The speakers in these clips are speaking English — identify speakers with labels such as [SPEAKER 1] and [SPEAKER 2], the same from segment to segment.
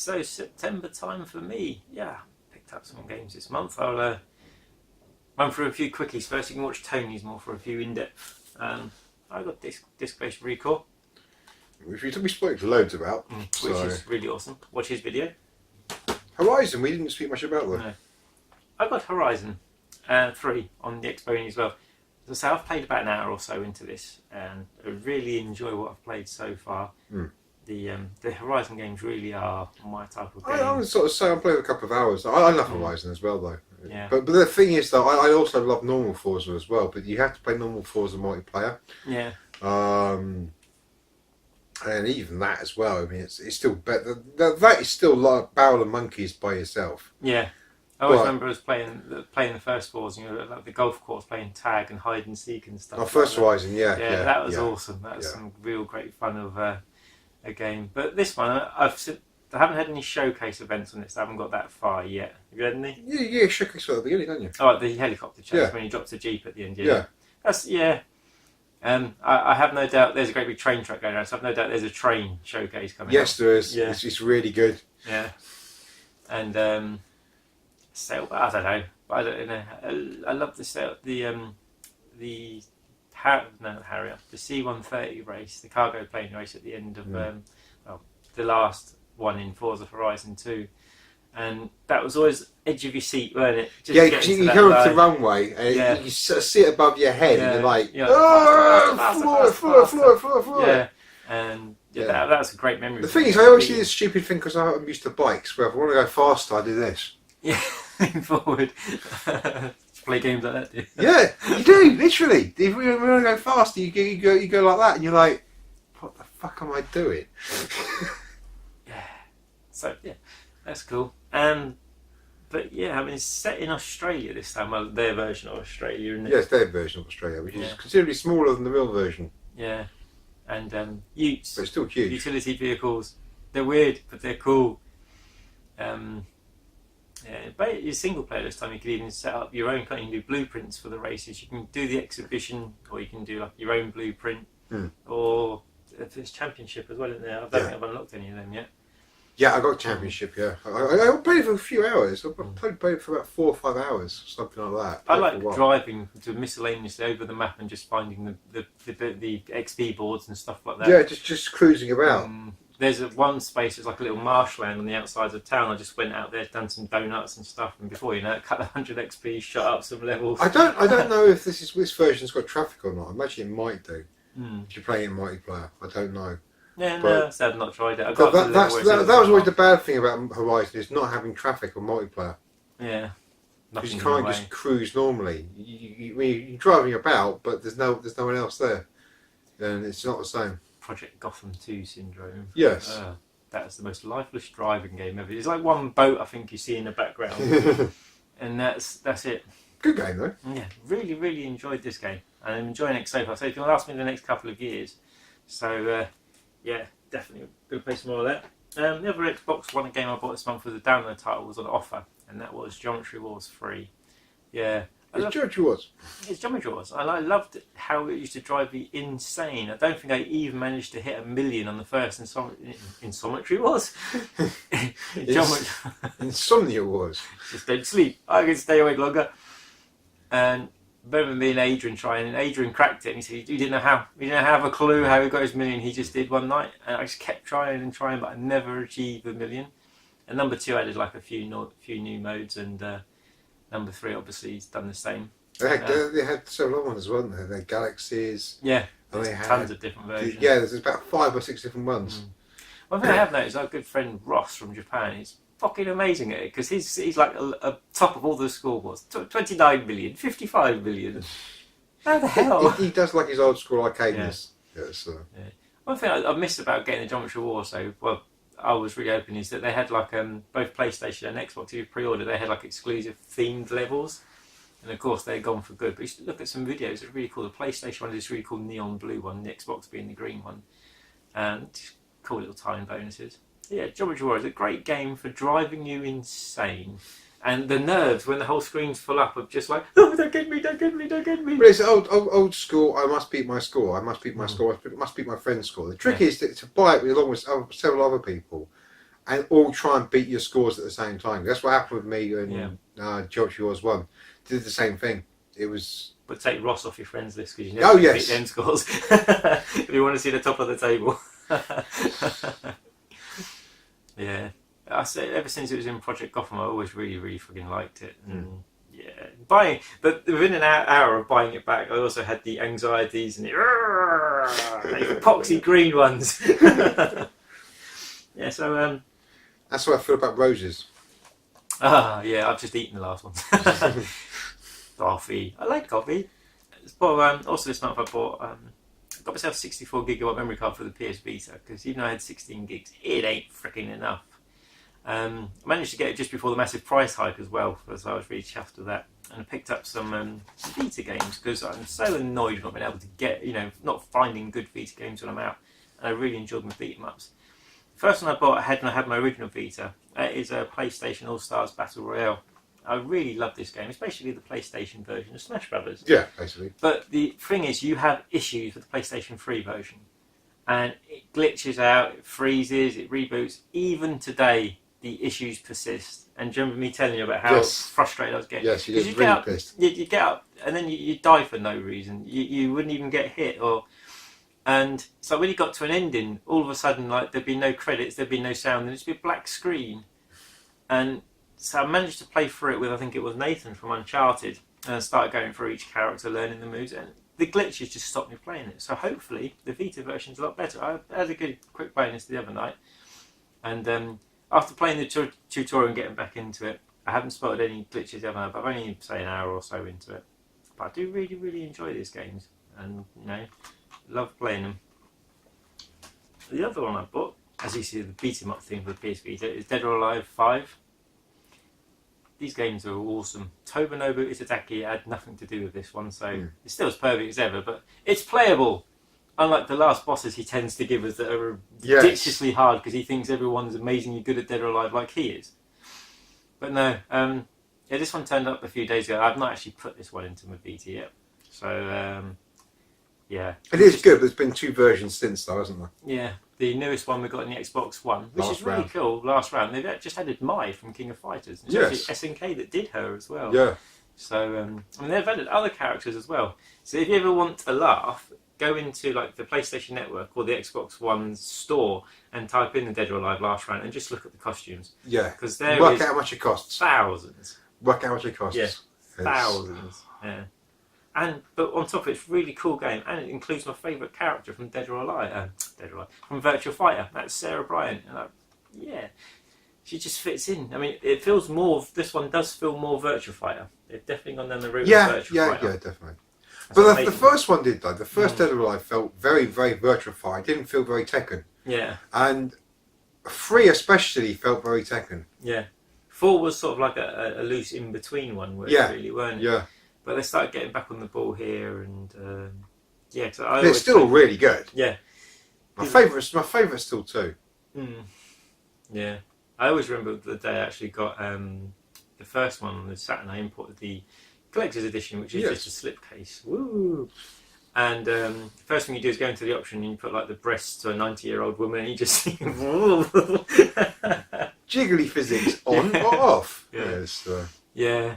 [SPEAKER 1] so September time for me. Yeah, picked up some games this month. I'll run through a few quickies first. You can watch Tony's more for a few in-depth. I got disc-based recall.
[SPEAKER 2] Which we spoke loads about.
[SPEAKER 1] Which is really awesome. Watch his video.
[SPEAKER 2] Horizon, we didn't speak much about that.
[SPEAKER 1] No. I got Horizon 3 on the Expo as well. As I say, I've played about an hour or so into this, and I really enjoy what I've played so far. The Horizon games really are my type of game.
[SPEAKER 2] I would sort of say I'm playing a couple of hours. I love Horizon as well, though.
[SPEAKER 1] Yeah.
[SPEAKER 2] But the thing is, though, I also love normal Forza as well. But you have to play normal Forza multiplayer.
[SPEAKER 1] Yeah.
[SPEAKER 2] And even that as well. I mean, it's still better. That is still like Barrel of Monkeys by yourself.
[SPEAKER 1] Yeah. I always remember us playing the first Forza, like the golf course, playing tag and hide and seek and stuff.
[SPEAKER 2] Oh, first Horizon, yeah.
[SPEAKER 1] That was awesome. That was some real great fun of a game. But this one, I haven't had any showcase events on this. I haven't got that far yet. Have you had any?
[SPEAKER 2] Yeah, showcase at the beginning, don't you?
[SPEAKER 1] Oh, the helicopter chase when you dropped the Jeep at the end.
[SPEAKER 2] Yeah.
[SPEAKER 1] I have no doubt there's a great big train track going around, so I have no doubt there's a train showcase coming up.
[SPEAKER 2] Yes, there is. Yeah. It's really good.
[SPEAKER 1] Yeah. And sail, I don't know. I don't know. I love the Harrier, the C-130 race, the cargo plane race at the end of the last one in Forza Horizon 2. And that was always edge of your seat, weren't it?
[SPEAKER 2] Just because you go up the runway and you sort of see it above your head and you're like, floor.
[SPEAKER 1] Yeah, and that's a great memory.
[SPEAKER 2] The thing is, I always do this stupid thing because I'm used to bikes, where if I want to go faster, I do this.
[SPEAKER 1] Yeah, forward. Play games like that, do you?
[SPEAKER 2] Yeah, you do, literally. If we want to go faster, you go like that, and you're like, what the fuck am I doing?
[SPEAKER 1] So, that's cool. But yeah, I mean, it's set in Australia this time. Well, their version of Australia, isn't it?
[SPEAKER 2] Yes, their version of Australia, which is considerably smaller than the real version.
[SPEAKER 1] Yeah, and utes.
[SPEAKER 2] But it's still huge.
[SPEAKER 1] Utility vehicles. They're weird, but they're cool. But it's single player this time. You can even set up your own. You can do blueprints for the races. You can do the exhibition, or you can do like your own blueprint, or if there's championship as well, isn't there? I don't think I've unlocked any of them yet.
[SPEAKER 2] Yeah, I got championship. Yeah, I played it for a few hours. I played it for about 4 or 5 hours, something like that.
[SPEAKER 1] I like driving to miscellaneously over the map and just finding the XP boards and stuff like that.
[SPEAKER 2] Yeah, just cruising about.
[SPEAKER 1] There's one space, it's like a little marshland on the outside of town. I just went out there, done some donuts and stuff, and before you know it, a couple of 100 XP, shot up some levels.
[SPEAKER 2] I don't know if this version's got traffic or not. I imagine it might do. If you're playing in multiplayer, I don't know.
[SPEAKER 1] Yeah, no, I've not tried it.
[SPEAKER 2] That was always the bad thing about Horizon, is not having traffic on multiplayer.
[SPEAKER 1] Yeah.
[SPEAKER 2] Because you can't just cruise normally. You're driving about, but there's no one else there, and it's not the same.
[SPEAKER 1] Project Gotham 2 syndrome.
[SPEAKER 2] Yes.
[SPEAKER 1] That's the most lifeless driving game ever. It's like one boat I think you see in the background, and that's it.
[SPEAKER 2] Good game though.
[SPEAKER 1] Yeah, really, really enjoyed this game, and I'm enjoying it so far. So it's going to last me the next couple of years. So yeah, definitely going to play some more of that. The other Xbox One game I bought this month was a download title, was on offer, and that was Geometry Wars 3. Yeah.
[SPEAKER 2] It's Geometry Wars.
[SPEAKER 1] It's Geometry Wars. I loved how it used to drive me insane. I don't think I even managed to hit 1 million on the first Geometry Wars.
[SPEAKER 2] Insomnia Wars.
[SPEAKER 1] Just don't sleep. I can stay awake longer. And I remember me and Adrian trying, and Adrian cracked it, and he said he didn't have a clue how he got his 1 million. He just did one night, and I just kept trying and trying, but I never achieved 1 million. And number 2 added like a few new modes, and number 3 obviously has done the same.
[SPEAKER 2] They had several other ones as well, weren't they? They had Galaxies.
[SPEAKER 1] Yeah,
[SPEAKER 2] and they had
[SPEAKER 1] tons of different versions.
[SPEAKER 2] Yeah, there's about 5 or 6 different ones.
[SPEAKER 1] One thing I have noticed, our good friend Ross from Japan is fucking amazing at it, because he's like a top of all the scoreboards. 29 million, 55 million. How the hell?
[SPEAKER 2] He does like his old school arcadeness. Yeah.
[SPEAKER 1] One thing I missed about getting the Geometry Wars, I was really hoping, is that they had like both PlayStation and Xbox, if you pre-order, they had like exclusive themed levels, and of course they're gone for good. But you should look at some videos, it's really cool. The PlayStation one is this really cool neon blue one, the Xbox being the green one, and just cool little time bonuses. Yeah, Geometry Wars is a great game for driving you insane. And the nerves when the whole screen's full up of just like, oh, don't get me. But
[SPEAKER 2] it's old school. I must beat my score. I must beat my score. I must beat my friend's score. The trick is to buy it along with several other people, and all try and beat your scores at the same time. That's what happened with me and Geometry Wars 1. Did the same thing. It was...
[SPEAKER 1] But take Ross off your friends list because you never beat them scores. If you want to see the top of the table. Yeah. I say ever since it was in Project Gotham, I always really, really fucking liked it. And but within an hour of buying it back, I also had the anxieties and the epoxy green ones. Yeah, so
[SPEAKER 2] that's what I feel about roses.
[SPEAKER 1] Yeah, I've just eaten the last one. Coffee. I like coffee. But also this month I got myself a 64GB memory card for the PS Vita because even though I had 16 gigs, it ain't freaking enough. I managed to get it just before the massive price hike as well, so I was really chuffed with that. And I picked up some Vita games because I'm so annoyed with not being able to get, not finding good Vita games when I'm out. And I really enjoyed my beat 'em ups. The first one I bought, I had my original Vita. Is a PlayStation All Stars Battle Royale. I really love this game. It's basically the PlayStation version of Smash Brothers.
[SPEAKER 2] Yeah, basically.
[SPEAKER 1] But the thing is, you have issues with the PlayStation 3 version. And it glitches out, it freezes, it reboots. Even today, the issues persist. And do you remember me telling you about how frustrated I was getting?
[SPEAKER 2] Yes, you get really pissed.
[SPEAKER 1] You get up and then you die for no reason. You wouldn't even get hit. And so when you got to an ending, all of a sudden, like, there'd be no credits, there'd be no sound, and it'd just be a black screen. And so I managed to play through it with, I think it was Nathan from Uncharted, and I started going through each character, learning the moves, and the glitches just stopped me playing it. So hopefully the Vita version's a lot better. I had a good quick bonus the other night, and after playing the tutorial and getting back into it, I haven't spotted any glitches the other night, but I've only, say, an hour or so into it. But I do really, really enjoy these games, and, love playing them. The other one I bought, as you see the beat 'em up thing for the PS Vita, is Dead or Alive 5. These games are awesome. Tomonobu Itadaki had nothing to do with this one, so it's still as perfect as ever, but it's playable. Unlike the last bosses he tends to give us that are ridiculously hard because he thinks everyone's amazingly good at Dead or Alive like he is. But no, this one turned up a few days ago. I've not actually put this one into my Vita yet. So, yeah.
[SPEAKER 2] It is good, but there's been 2 versions since, though, hasn't there?
[SPEAKER 1] Yeah. The newest one we got in the Xbox One, which is really cool, last round. They've just added Mai from King of Fighters. It's actually SNK that did her as well.
[SPEAKER 2] Yeah.
[SPEAKER 1] So, they've added other characters as well. So if you ever want a laugh, go into like the PlayStation Network or the Xbox One store and type in the Dead or Alive last round and just look at the costumes.
[SPEAKER 2] Yeah.
[SPEAKER 1] Because there
[SPEAKER 2] work out how much it costs.
[SPEAKER 1] Thousands.
[SPEAKER 2] Work out how much it costs.
[SPEAKER 1] Yeah. Thousands. Yeah. But on top of it, it's a really cool game, and it includes my favourite character from Dead or Alive, from Virtua Fighter. That's Sarah Bryant. And she just fits in. I mean, it feels more. This one does feel more Virtua Fighter. They've definitely gone down the route of Virtua Fighter. Yeah,
[SPEAKER 2] definitely. But the first one did, though. The first Dead or Alive felt very, very Virtua Fighter. It didn't feel very Tekken.
[SPEAKER 1] Yeah.
[SPEAKER 2] And 3 especially felt very Tekken.
[SPEAKER 1] Yeah. 4 was sort of like a loose in between one where it really weren't.
[SPEAKER 2] Yeah.
[SPEAKER 1] But they started getting back on the ball here, and
[SPEAKER 2] it's still really good.
[SPEAKER 1] Yeah,
[SPEAKER 2] my favourite's still 2.
[SPEAKER 1] Yeah, I always remember the day I actually got the first one on the Saturn. I imported the collector's edition, which is just a slipcase. Woo! And the first thing you do is go into the option and you put like the breasts to a 90-year-old woman, and you just see
[SPEAKER 2] jiggly physics on or off.
[SPEAKER 1] Yeah.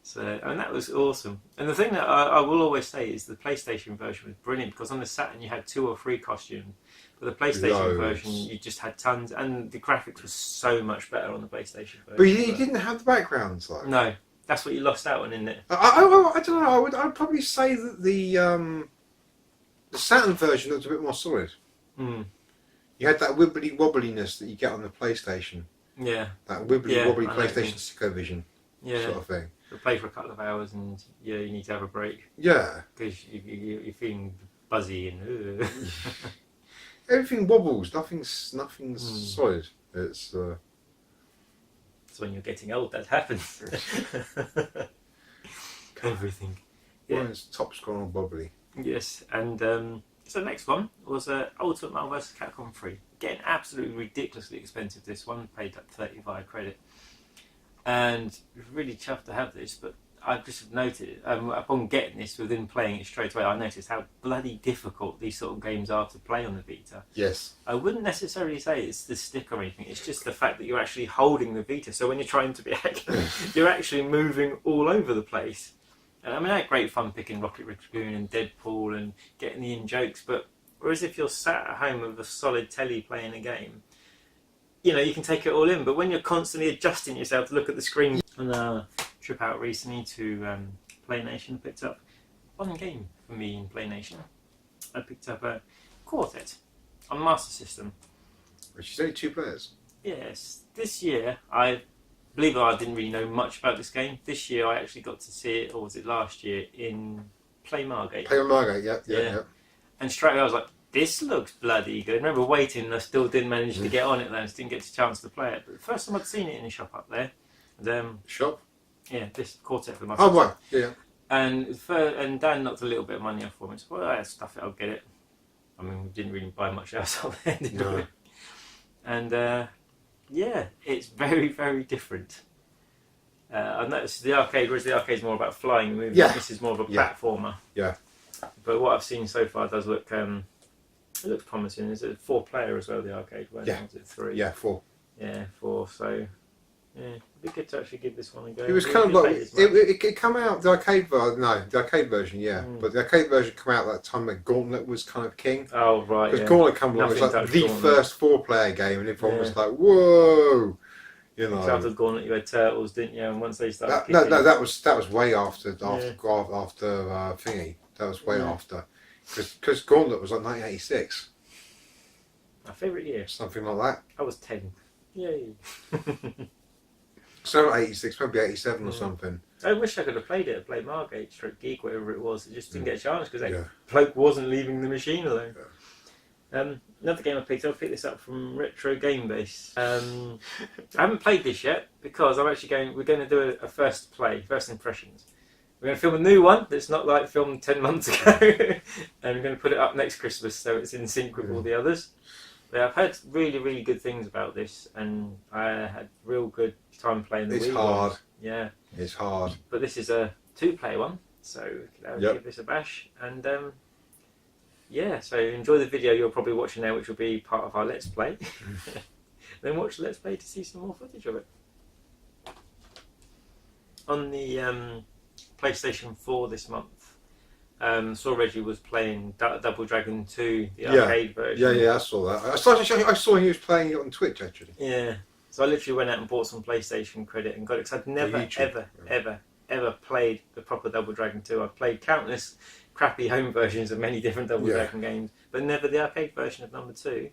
[SPEAKER 1] So, and that was awesome. And the thing that I will always say is the PlayStation version was brilliant because on the Saturn you had 2 or 3 costumes, but the PlayStation version you just had tons, and the graphics was so much better on the PlayStation version.
[SPEAKER 2] But you didn't have the backgrounds, though.
[SPEAKER 1] No, that's what you lost out on, isn't it?
[SPEAKER 2] I don't know. I'd probably say that the Saturn version looked a bit more solid. You had that wibbly wobbliness that you get on the PlayStation.
[SPEAKER 1] Yeah.
[SPEAKER 2] That wibbly wobbly PlayStation Sicko-Vision sort of thing.
[SPEAKER 1] You play for a couple of hours and you need to have a break.
[SPEAKER 2] Yeah.
[SPEAKER 1] Because you're feeling buzzy and...
[SPEAKER 2] Everything wobbles. Nothing's solid. It's
[SPEAKER 1] when you're getting old that happens. Everything.
[SPEAKER 2] Mine's top scroll bobbly.
[SPEAKER 1] Yes, and so the next one was Ultimate Marvel vs. Capcom 3. Getting absolutely ridiculously expensive. This one paid like 35 credit. And really chuffed to have this, but I just noted upon getting this, within playing it straight away, I noticed how bloody difficult these sort of games are to play on the Vita.
[SPEAKER 2] Yes.
[SPEAKER 1] I wouldn't necessarily say it's the stick or anything. It's just the fact that you're actually holding the Vita. So when you're trying to be, you're actually moving all over the place. And I mean, I had great fun picking Rocket Raccoon and Deadpool and getting the in jokes. But whereas if you're sat at home with a solid telly playing a game, you know, you can take it all in. But when you're constantly adjusting yourself to look at the screen, on a trip out recently to PlayNation, I picked up one game for me in PlayNation. I picked up a Quartet on Master System.
[SPEAKER 2] Which is only 2 players.
[SPEAKER 1] Yes, this year I believe it or not, I didn't really know much about this game. This year I actually got to see it, or was it last year, in Play Margate.
[SPEAKER 2] Play on Margate, yeah.
[SPEAKER 1] And straight away I was like, this looks bloody good. I remember waiting and I still didn't manage to get on it then. I just didn't get a chance to play it. But the first time I'd seen it in a shop up there. And,
[SPEAKER 2] shop?
[SPEAKER 1] Yeah, this Quartet for my
[SPEAKER 2] Oh, right, yeah.
[SPEAKER 1] And Dan knocked a little bit of money off for me. So, well, I stuff it, I'll get it. I mean, we didn't really buy much else up there, did we? And, yeah, it's very, very different. I've noticed the arcade, whereas the arcade's more about flying and moving, this is more of a platformer.
[SPEAKER 2] Yeah.
[SPEAKER 1] But what I've seen so far does look, it looks promising. Is it 4-player as well, the arcade? Where was it 3?
[SPEAKER 2] Yeah, 4.
[SPEAKER 1] Yeah, 4, so... Yeah, it'd be good to actually give this one a go.
[SPEAKER 2] It was kind of like it came out the arcade version. No, the arcade version, but the arcade version came out that time that Gauntlet was kind of king.
[SPEAKER 1] Oh right,
[SPEAKER 2] because Gauntlet came along, it was like the first 4-player game, and everyone was like, "Whoa!" You know.
[SPEAKER 1] After Gauntlet, you had Turtles, didn't you? And once they started,
[SPEAKER 2] that was way after Thingy. That was way after, because Gauntlet was like 1986.
[SPEAKER 1] My favourite year,
[SPEAKER 2] something like that.
[SPEAKER 1] I was 10. Yay.
[SPEAKER 2] So 86, maybe 87 or something.
[SPEAKER 1] I wish I could have played it at Play Margate, Stroke Geek, whatever it was. I just didn't get a chance because that bloke wasn't leaving the machine alone. Another game I picked this up from Retro Game Base. I haven't played this yet because we're going to do a first impressions. We're going to film a new one that's not like filmed 10 months ago, and we're going to put it up next Christmas so it's in sync with all the others. Yeah, I've heard really, really good things about this, and I had real good time playing the Wii.
[SPEAKER 2] It's hard.
[SPEAKER 1] Yeah.
[SPEAKER 2] It's hard.
[SPEAKER 1] But this is a 2-player one, so give this a bash. And yeah, so enjoy the video you're probably watching now, which will be part of our Let's Play. Then watch the Let's Play to see some more footage of it. On the PlayStation 4 this month, saw Reggie was playing Double Dragon 2, the arcade version.
[SPEAKER 2] Yeah, I saw that. I saw he was playing it on Twitch, actually.
[SPEAKER 1] Yeah. So I literally went out and bought some PlayStation credit and got it, because I'd never, ever played the proper Double Dragon 2. I've played countless crappy home versions of many different Double Dragon games, but never the arcade version of number 2.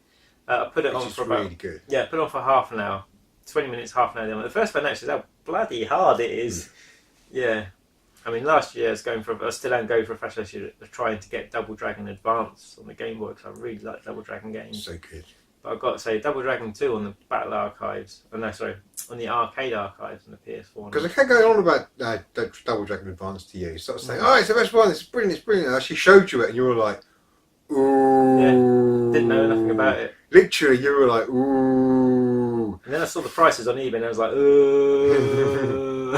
[SPEAKER 1] I put it on for about...
[SPEAKER 2] really good.
[SPEAKER 1] Yeah, put it on for half an hour. 20 minutes, half an hour. The first one actually is how bloody hard it is. Yeah. I mean, last year I still am going for a fashion of trying to get Double Dragon Advance on the Game Boy, because I really like Double Dragon games.
[SPEAKER 2] So good.
[SPEAKER 1] But I've got to say, Double Dragon 2 on the Battle Archives, on the Arcade Archives on the PS4.
[SPEAKER 2] Because I kept going on about Double Dragon Advance to you. Sort of saying, oh, it's the best one, it's brilliant, it's brilliant. And I actually showed you it, and you were like, ooh.
[SPEAKER 1] Yeah, didn't know nothing about it.
[SPEAKER 2] Literally, you were like, ooh.
[SPEAKER 1] And then I saw the prices on eBay, and I was like, ooh.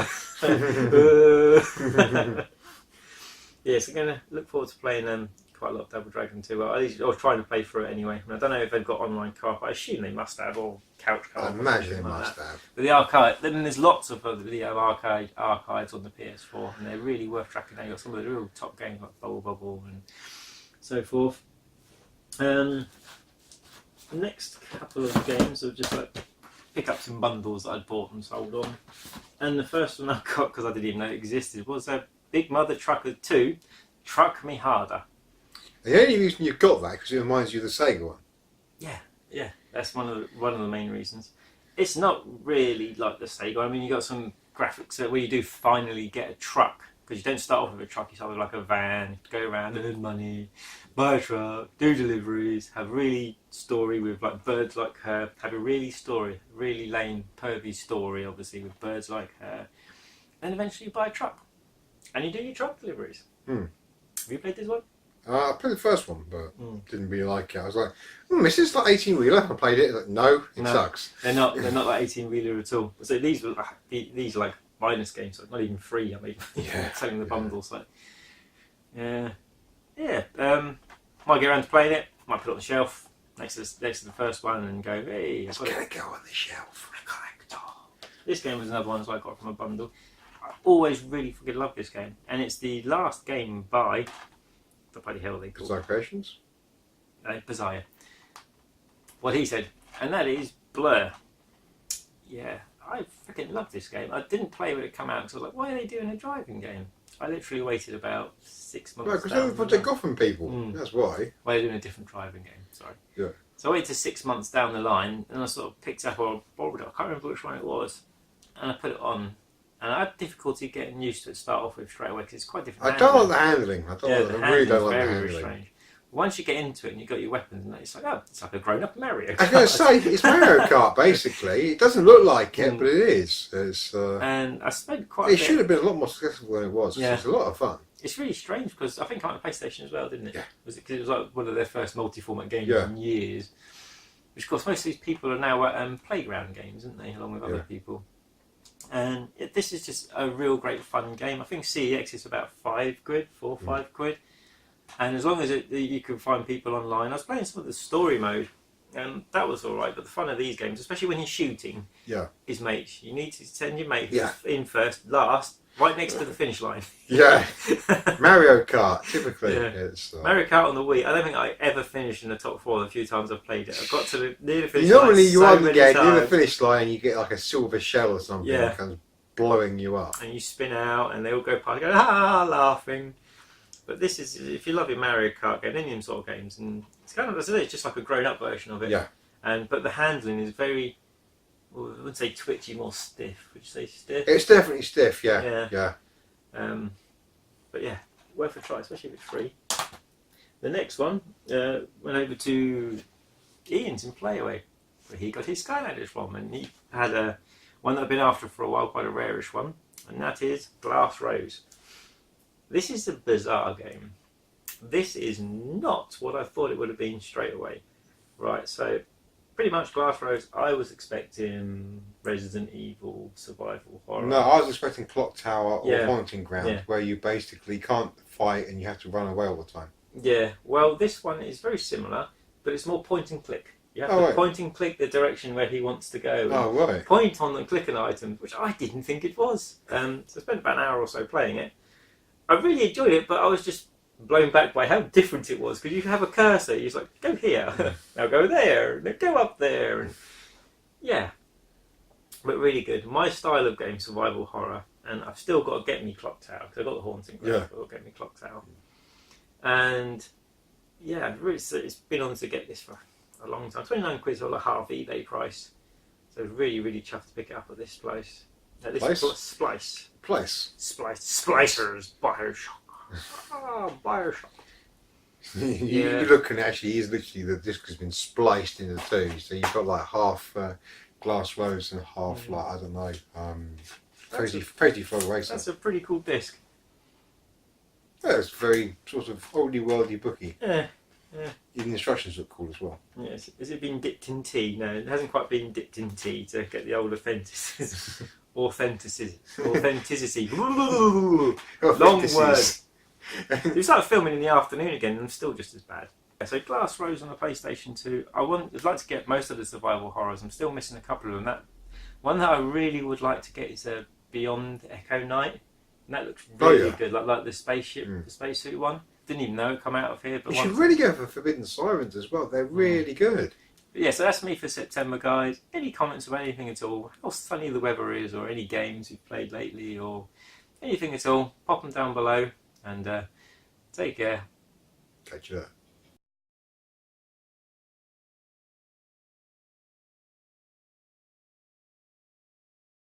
[SPEAKER 1] Yeah, so I'm going to look forward to playing quite a lot of Double Dragon 2. Or trying to play through it anyway. I don't know if they've got online co-op. I assume they must have, or couch co-op.
[SPEAKER 2] I imagine they must have.
[SPEAKER 1] But the arcade, then there's lots of other video arcade archives on the PS4, and they're really worth tracking down. You've got some of the real top games like Bubble Bobble and so forth. The next couple of games are just like pick up some bundles that I'd bought and sold on. And the first one I got, because I didn't even know it existed, was Big Mother Trucker 2, Truck Me Harder.
[SPEAKER 2] The only reason you've got that because it reminds you of the Sega one.
[SPEAKER 1] Yeah, that's one of the main reasons. It's not really like the Sega. I mean, you got some graphics where you do finally get a truck, because you don't start off with a truck. You start with like a van, go around, earn money, buy a truck, do deliveries, have really story with like Birds Like Her, have a really lame, pervy story, obviously, with Birds Like Her, and eventually you buy a truck, and you do your truck deliveries. Have you played this one?
[SPEAKER 2] I played the first one, but didn't really like it. I was like, this is like 18-wheeler. I played it. Like, no, it sucks.
[SPEAKER 1] They're not like 18-wheeler at all. So these are like minus game, so it's not even free. I mean, selling the bundles. Like, yeah. Might get around to playing it. Might put it on the shelf next to the first one and go, hey,
[SPEAKER 2] it's gonna go on the shelf.
[SPEAKER 1] This game was another one that I got from a bundle. I always really fucking love this game, and it's the last game by the bloody hell they call
[SPEAKER 2] Bizarre Creations.
[SPEAKER 1] Bizarre. What he said, and that is Blur. Yeah, I freaking love this game. I didn't play when it came out because I was like, why are they doing a driving game? I literally waited about 6 months.
[SPEAKER 2] No, because that's what they got from people. That's why.
[SPEAKER 1] Well, they're doing a different driving game. Sorry.
[SPEAKER 2] Yeah.
[SPEAKER 1] So I waited 6 months down the line, and I sort of picked up, or I can't remember which one it was, and I put it on. And I had difficulty getting used to it to start off with straight away because it's quite different.
[SPEAKER 2] I don't like the handling. I really don't like the handling.
[SPEAKER 1] Very strange. Once you get into it and you've got your weapons, and it's like, oh, it's like a grown-up Mario.
[SPEAKER 2] I was going to say, it's Mario Kart, basically. It doesn't look like it, but it is. It's,
[SPEAKER 1] and I spent quite a bit.
[SPEAKER 2] It should have been a lot more successful than it was. Yeah. It's a lot of fun.
[SPEAKER 1] It's really strange because I think it came on PlayStation as well, didn't it?
[SPEAKER 2] Yeah.
[SPEAKER 1] Was it because it was like one of their first multi-format games in years? Which, of course, most of these people are now at playground games, aren't they, along with other people? And this is just a real great fun game. I think CEX is about £5, £4 or £5. And as long as you can find people online, I was playing some of the story mode, and that was all right. But the fun of these games, especially when you're shooting, is mates. You need to send your mate in first, last, right next to the finish line.
[SPEAKER 2] Yeah, Mario Kart typically.
[SPEAKER 1] Yeah.
[SPEAKER 2] It's,
[SPEAKER 1] Mario Kart on the Wii. I don't think I ever finished in the top 4 the few times I've played it. I've got to near the finish line.
[SPEAKER 2] Normally, you
[SPEAKER 1] so
[SPEAKER 2] either
[SPEAKER 1] many
[SPEAKER 2] get
[SPEAKER 1] times.
[SPEAKER 2] near the finish line, you get like a silver shell or something that comes blowing you up,
[SPEAKER 1] and you spin out, and they all go past, laughing. But this is, if you love your Mario Kart game, any sort of games, and it's kind of, it's just like a grown-up version of it.
[SPEAKER 2] Yeah.
[SPEAKER 1] But the handling is very, well, I wouldn't say twitchy, more stiff. Would you say stiff?
[SPEAKER 2] It's definitely stiff. Yeah.
[SPEAKER 1] But yeah, worth a try, especially if it's free. The next one went over to Ian's in Playaway, where he got his Skylanders from, and he had one that I've been after for a while, quite a rarish one, and that is Glass Rose. This is a bizarre game. This is not what I thought it would have been straight away. Right, so pretty much Glass Rose, I was expecting Resident Evil survival horror.
[SPEAKER 2] No, I was expecting Clock Tower or Haunting Ground, where you basically can't fight and you have to run away all the time.
[SPEAKER 1] Yeah, well, this one is very similar, but it's more point and click. You have to point and click the direction where he wants to go.
[SPEAKER 2] Oh, right.
[SPEAKER 1] Point on and click an item, which I didn't think it was. So I spent about an hour or so playing it. I really enjoyed it, but I was just blown back by how different it was. Because you have a cursor, you're like, go here, now go there, now go up there. And yeah, but really good. My style of game, survival horror, and I've still got to get me Clock Tower, because I've got the Haunting Ground, I've got to get me Clock Tower. And yeah, really, it's been on to get this for a long time. 29 quid for like half eBay price. So really, really chuffed to pick it up at this place. At this Splicers, Bioshock. Bioshock.
[SPEAKER 2] You look and actually, literally the disc has been spliced into two. So you've got like half Glass Rose and half like, I don't know, Crazy Frog Racer.
[SPEAKER 1] That's a pretty cool disc.
[SPEAKER 2] Yeah, it's very sort of oldie worldy booky.
[SPEAKER 1] Yeah.
[SPEAKER 2] Even the instructions look cool as well.
[SPEAKER 1] Yes. Has it been dipped in tea? No, it hasn't quite been dipped in tea to get the old authenticity. Long word. It's like filming in the afternoon again, and I'm still just as bad. So Glass Rose on the PlayStation 2. I'd like to get most of the survival horrors. I'm still missing a couple of them. That one that I really would like to get is Beyond Echo Night. And that looks really good, like the spaceship, the spacesuit one. Didn't even know it come out of here. But
[SPEAKER 2] you should really go for Forbidden Sirens as well. They're really good.
[SPEAKER 1] But yeah, so that's me for September, guys. Any comments about anything at all? How sunny the weather is, or any games you've played lately, or anything at all? Pop them down below, and take care.
[SPEAKER 2] Catch you later.